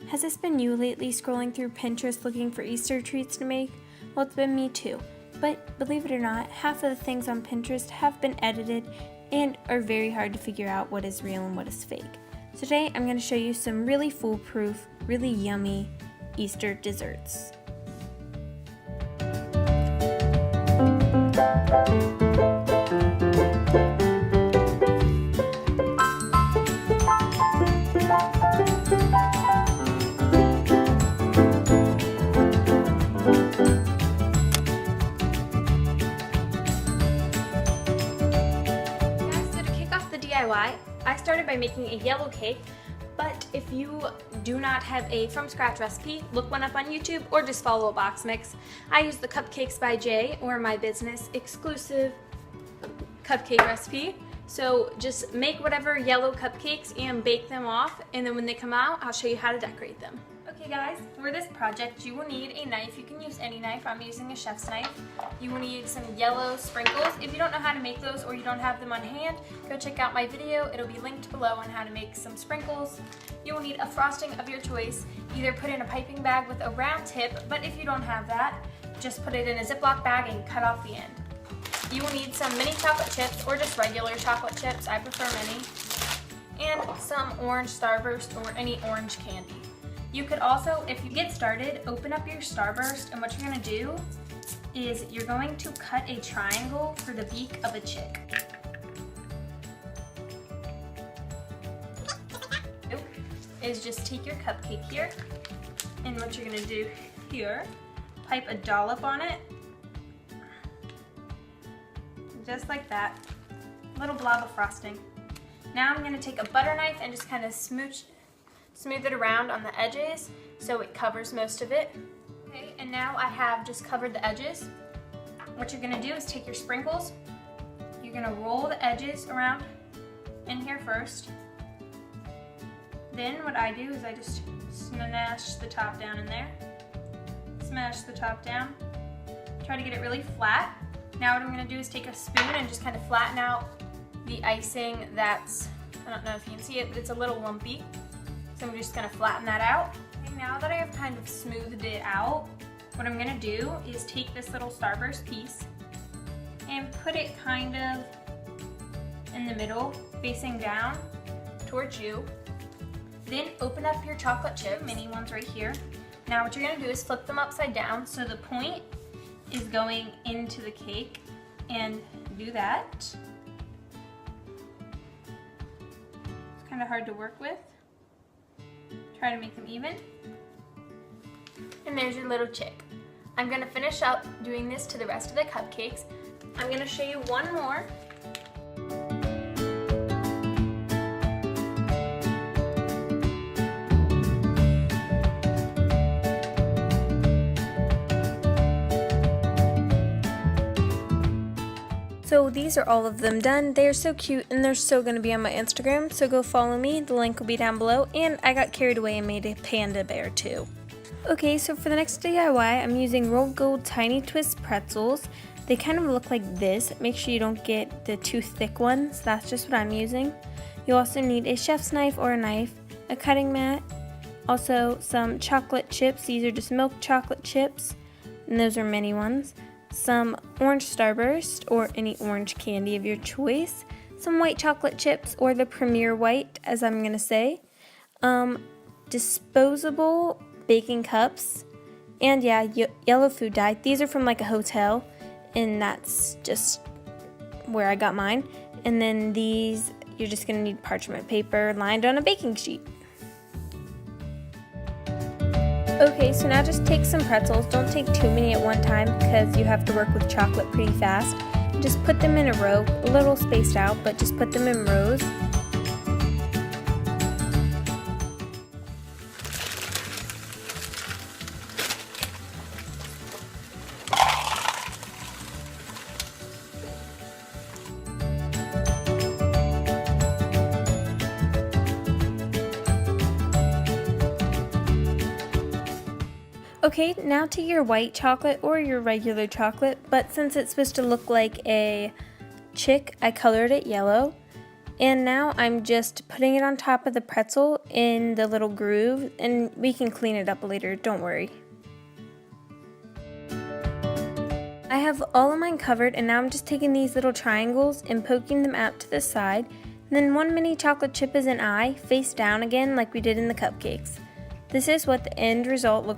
Has this been you lately scrolling through Pinterest looking for Easter treats to make? Well, it's been me too. But believe it or not, half of the things on Pinterest have been edited and are very hard to figure out what is real and what is fake. So today I'm going to show you some really foolproof, really yummy Easter desserts. I started by making a yellow cake, but if you do not have a from scratch recipe, look one up on YouTube or just follow a box mix. I use the Cupcakes by Jay, or my business exclusive cupcake recipe. So just make whatever yellow cupcakes and bake them off, and then when they come out, I'll show you how to decorate them. Okay guys, for this project you will need a knife. You can use any knife. I'm using a chef's knife. You will need some yellow sprinkles. If you don't know how to make those or you don't have them on hand, go check out my video. It'll be linked below on how to make some sprinkles. You will need a frosting of your choice. Either put in a piping bag with a round tip, but if you don't have that, just put it in a Ziploc bag and cut off the end. You will need some mini chocolate chips or just regular chocolate chips. I prefer mini. And some orange Starburst or any orange candy. You could also, if you get started, open up your Starburst, and what you're going to do is you're going to cut a triangle for the beak of a chick. Is just take your cupcake here, and what you're going to do here, pipe a dollop on it, just like that, a little blob of frosting. Now I'm going to take a butter knife and just kind of smooth it around on the edges so it covers most of it. Okay, and now I have just covered the edges. What you're gonna do is take your sprinkles, you're gonna roll the edges around in here first. Then what I do is I just smash the top down in there. Smash the top down. Try to get it really flat. Now what I'm gonna do is take a spoon and just kind of flatten out the icing that's, I don't know if you can see it, but it's a little lumpy. So I'm just gonna flatten that out. Okay, now that I have kind of smoothed it out, what I'm gonna do is take this little Starburst piece and put it kind of in the middle, facing down towards you. Then open up your chocolate chip, mini ones right here. Now what you're gonna do is flip them upside down so the point is going into the cake, and do that. It's kind of hard to work with. Try to make them even. And there's your little chick. I'm gonna finish up doing this to the rest of the cupcakes. I'm gonna show you one more. So these are all of them done. They are so cute and they're so going to be on my Instagram, so go follow me. The link will be down below, and I got carried away and made a panda bear too. Okay, so for the next DIY, I'm using Rold Gold Tiny Twist pretzels. They kind of look like this. Make sure you don't get the too thick ones. That's just what I'm using. You also need a chef's knife or a knife, a cutting mat, also some chocolate chips. These are just milk chocolate chips, and those are mini ones. Some orange Starburst or any orange candy of your choice, some white chocolate chips or the Premier White, as I'm going to say, disposable baking cups, and yeah, yellow food dye. These are from like a hotel, and that's just where I got mine. And then these, you're just going to need parchment paper lined on a baking sheet. Okay, so now just take some pretzels. Don't take too many at one time because you have to work with chocolate pretty fast. Just put them in a row, a little spaced out, but just put them in rows. Okay, now take your white chocolate or your regular chocolate, but since it's supposed to look like a chick, I colored it yellow. And now I'm just putting it on top of the pretzel in the little groove, and we can clean it up later, don't worry. I have all of mine covered, and now I'm just taking these little triangles and poking them out to the side, and then one mini chocolate chip as an eye, face down again like we did in the cupcakes. This is what the end result looks